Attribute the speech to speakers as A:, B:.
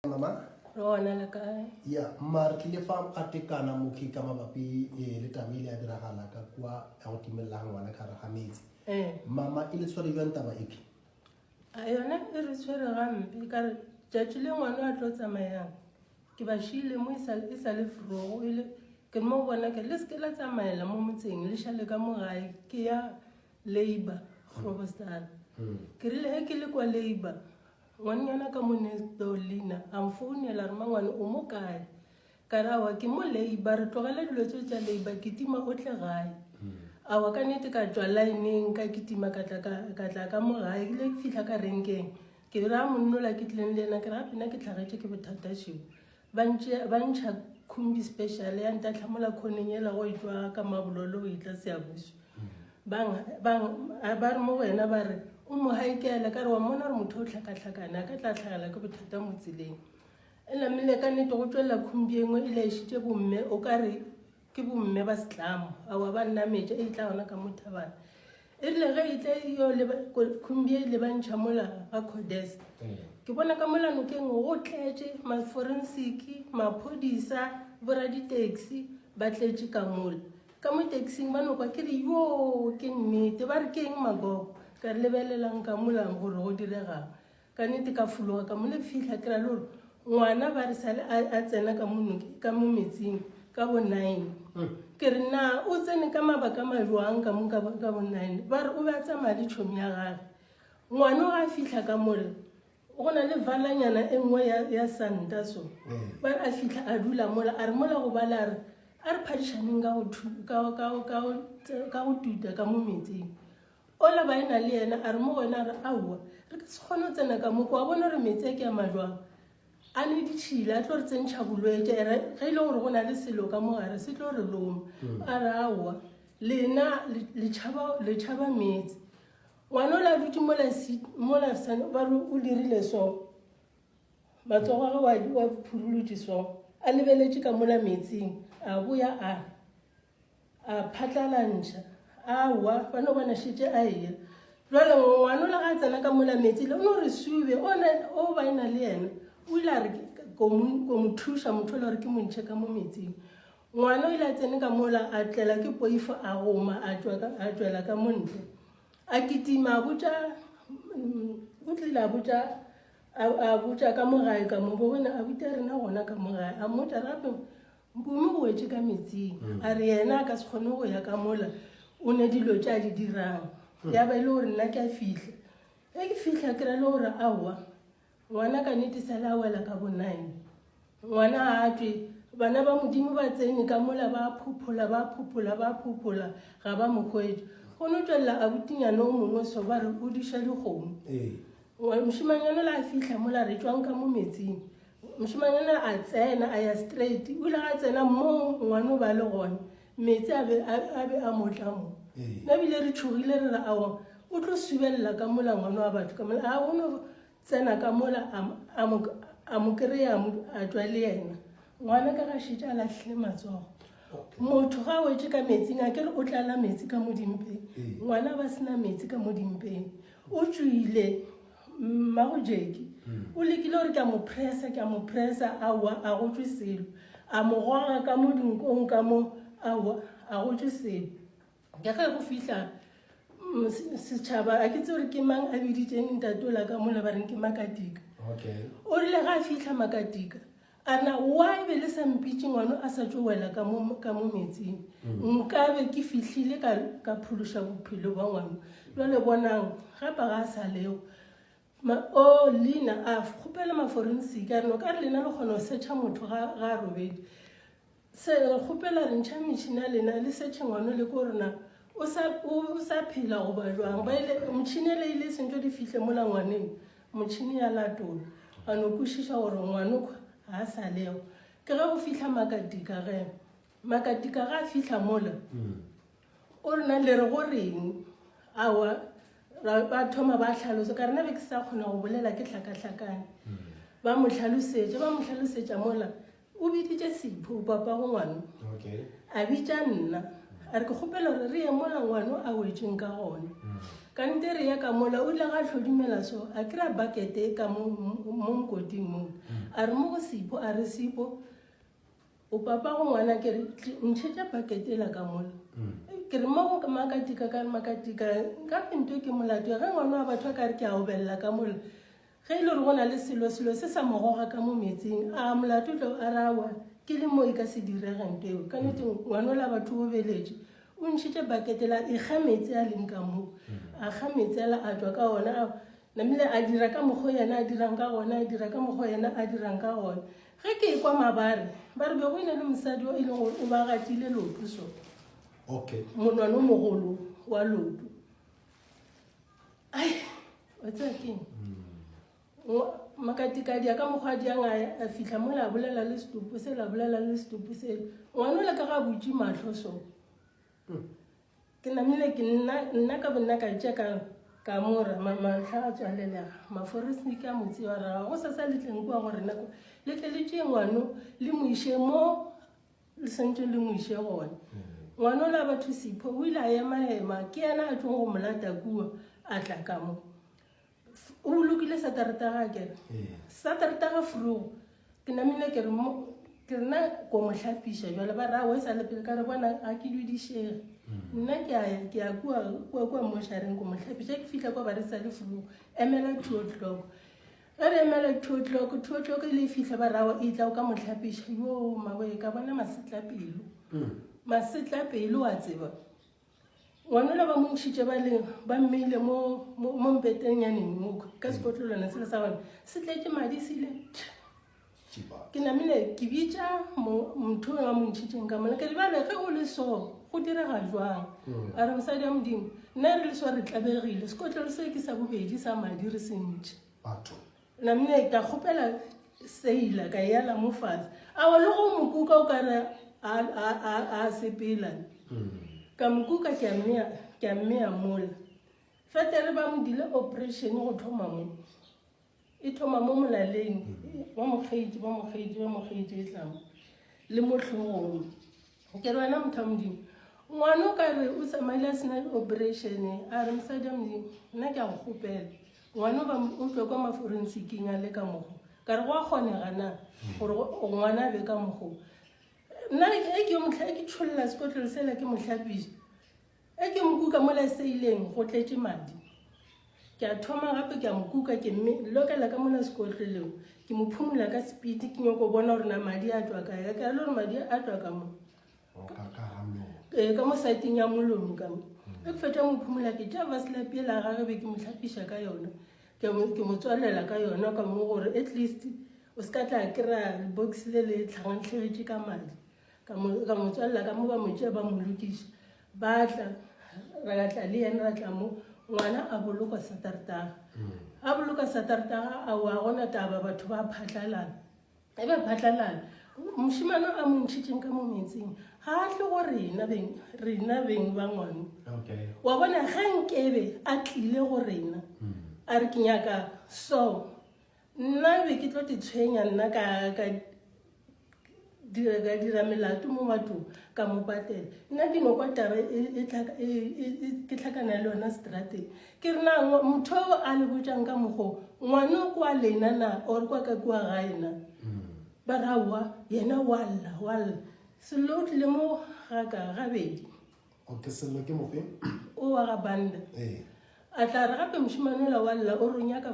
A: Mama?
B: Rona le kae?
A: Ya, mar tlile fa atekana mokhi ka mabapi le tabile ya diragala ka kwa ya go timella ngwana ka ga metsi. Mama ile tshware jwa ntaba epe?
B: Ayona e re tshwere gampe ka re tšatši le ngwana a tlo tsamayang. Ke ba shile mo e sa le frogo ile ke mo bona ke le se ke la tsamaela mo motseng le shale ka mo gae ke ya Labour Groblersdal. Ke rile ke le kwa Labour. Ngwana ka Monestolina am founela re mangwane o mo kae ka rawa ke mo Labour re tlogela dilo tse tša Labour ke tima o tle gae a wa ka nete ka tswa lineng ka kitima ka tla ka mo gae ile ke fihla ka renkeng ke ra monnola ke tleng le ena ke ra pina ke tlhagetše ke bothata sheo ba ntšha khumbi special ya nta tlhamola khoneng ela go etswa ka mabololo o itla seabuso ba re mo wena ba re o mo haikela ka re wa mona re motho o tlhakatlhakana ka tla tlhagela ke bothata mo tseleng ela mmele ka nnete go tswela khumbi engwe e laešitše bomme o ka re ke bomme ba setlamo a wa ba nna metša e tla gona ka mothabana e rile ge e tla yo khumbi e le bantšha mola ga Codes ke bona ka molano ke eng go tletše ma-forensic maphodisa boraditaxi ba tletše ka mola ka mo taxing ba nokwa ke re yo ke nnete ba re ke eng magogo ka re lebelelang ka molang gore go diregang ka nnete ka fologa ka mole fitlha ke ra le gore ngwana ba re sale a tsena ka mo metsing ka bo 9 ke re na o tsene ka mabaka majwang ka mo ka bo 9 ba re o be a tsamaya le tšhomi ya gage ngwana ga a fitlha ka mole go na le valanyana e nngwe ya santa so ba re a fitlha a dula mola a re mola go bala re a re phadišaneng ka go tuta ka mo metsing ola ba ena le yena a re mo wena re aowa re ka se kgone go tsena ka moko wa bona re metsi ke ya majwang a ne ditšhile a tlo re tsentšha bolwetse ge e le gore go na le selo ka mogare se tlo re loma a re aowa lena le tšhaba metsi ngwana o la dutse mola ba re o dirile so matsogo a ge wa phurulutše so a lebeletše ka mola metsing a boya a phatlalantšha awa ba no bona šetše a eya jwale ngwana o le ga a tsena ka mola metsi le o no re sube o ba ena le yena o ile a re ko mo thuša motho o le gore ke montšhe ka mo metsing ngwana o ile a tsene ka mola a tlela ke poifo a goma a tswela ka montle a kitima o tlile a botša ka mogae ka mo bone a buta rena gona ka mogae a mmotša gape bome o wetse ka metsing a re yena a ka se kgone go ya ka mola o ne dilo tša di dirang ya ba e le gore nna ke a fitlha ge ke fitlha ke ra le gore aowa ngwana ka nnete sale a wela ka bo 9 ngwana a tswe bana ba modimo ba tsene ka mola ba phuphola ga ba mo hwetše go no tswelela a butinyana o mongwe so ba re o diša dikgomo mošimanyana le a fitlha mola re tswang ka mo metsing mošimanyana a tsena a ya straight o ile ga tsena mo ngwana o ba le gone metsi a be a motla mo na bile re tšhogile re ra awa o tlo subelela ka mola ngwana wa batho ka mola a o no tsena ka mola a mo kry-a a tswa le yena ngwana ka gašitše a latlhile matsogo motho ga a wetse ka metsing a kere o tlala metsi ka mo dimpeng ngwana ba sena metsi ka mo dimpeng o tswile mmago jeki o lekile gore ke a mo pressa awa a go tswe selo a mo goga ka mo dinkong ka mo awa a go tswe selo ke ge go fitlha setšhaba a ke tse gore ke mang a biditšeng ntatola ka mola ba reng ke Makatika o rile ga a fitlha Makatika a na wa e be le sa mpitše ngwana a sa tšo wela ka mo metsing nkabe ke fihlile ka phološa bophelo ba ngwana jwale bonang gapa ga a sa leo o lena a kgopela ma-forensic a reno ka re lena le kgona go setšha motho ga a robedi se kgopela re ntšha metšhini a lena le setšhe ngwana le ko rena o sa phela goba jwang motšhini ele ile sentšo di fihle mola ngwaneng motšhini ya latola a no kwešiša gore ngwanoko ga a sa leo ke ge go fitlha Makatika ga a fitlha mola o rena le re go reng awa ba thoma ba hlalosa ka rena be ke sa kgona go bolela ke hlakahlakane ba mo hlalosetša mola o biditše Sipho papa go ngwana a bitša nna a re ke kgopela gore re ye mola ngwana a wetseng ka gona ka ntere ya ka mola o tla ga tlhodimela so a kry-a bucket-e ka mo mokoting moo a re mo go sipo a re sipo o papa go ngwana ke re ntšhetša bucket-e la ka mola ke re mo go makatika ka makatika ka pento ke molato ge ngwana wa batho a ka re ke a o belela ka mola ge e le gore go na le selo se sa mogoga ka mo metsing a molato tlo a rawa ke le mo e ka se diregeng teo ka nete ngwana o la batho o beletše o ntšhitše bucket la e ga metsi a leng ka moo a ga metsi ala a tswa ka ona namile a dira ka mokgwa yena a dirang ka gona a dira ka mokgwa yena a dirang ka gona ge ke ekwa mabare ba re be go ine le mosadi o e leng gore o ba gatile loto so
A: okay
B: monwana o mogolo wa loto ai wa tsaya keng makatikadi a ka mokgwa diang a fitlha mo la bolela le setopo se la bolela le setopo se ngwana o le ka ga botse matlho so ke namile ke nna ka bonna ka tša ka mora matlha a tswalela maforesnike a motse wa raga go sa letleng kua gore nako letle le tšee ngwano le moiše mo le sentse le moiše gona ngwana o la batho sipho o ile a emaema ke yena a tsong go molata kua a tla ka mo o bolokile satarataga kere satarataga frugo ke namile ke rena ko mo hlapiša jale ba ra o e sa lepele ka re bona a ke dudišege nna ke a kua mo šareng ko mo hlapiša ke fitlha kwa ba re sa le frugo emela 2 o'clock ge re emela 2 o'clock ile e fitlha ba rawa e tla o ka mo hlapiša yo mawe ka bona masetlapelo wa tseba ngwana la ba mo ntšhitše ba mmeile mo mpeteng yaneng moko ka sekotlolwana sele sa bone se tletse madi sele ke namile ke bitša motho wa mo ntšhitšeng ka mola ke di bale ge o le so go direga jwang a re mosadi ya modimo nna re le so re tlabegile sekotlolo se ke sa bobedi sa madi re se ntšhe namile ka kgopela seila ka yala mo fatshe a wa le go mokuka o ka re a sepela ka mokuka ke a mmea mola fetere ba mo dile operation go thoma mo e thoma mo molaleng wa mokgeitši e tlamo le mo tlhogong ke re wena motho a modimo ngwana o ka re o tsamaile a sena operation a re mosadi a modimo nna ke a go kgopela ngwana o tswe kwa maforensiking a le ka mogo ka re go a kgonega na gore ngwana a be ka mogo nna ke tšholola sekotlolo sela ke mohlapiša e ke mokuka mola seileng go tletse madi ke a thoma gape ke a mokuka ke lokela ka mola sekotlolong ke mo phumula ka speed ke nyako bona gore na madi a tswa kae ka le gore madi a tswa ka mo ka mo saeteng ya molomo ka mo e ke fetša mo phumula ke tša baselapela gage be ke mo hlapiša ka yona ke mo tswalela ka yona ka mo gore at least o se ka tla kry-a box le le tlhagantlhegetše ka madi ka mo tswalela ka mo ba motšea ba mo lokiša ba tla ra tla le yena ra tla mo ngwana a boloka satartaga a wa gona taba batho ba phatlalana e ba phatlalana mošimana a mo ntšhitšeng ka mo metsing ga a tle go rena beng ba ngwane wa bona ge nkebe a tlile go rena a re ke nyaka so nna be ke tlo ditshwenya nna ka dira melato mo bathong ka mo patela nna dino kwa taba ke tlhakana le yona strateng ke re na motho a le botjang ka mokgo ngwana kwa lena na or kwa ka kwa gae na ba rawa yena walla selo o tlile mo gabedi
A: selo ke mofe
B: o wa ga banda a tla re gape mošimanola walla o re nyaka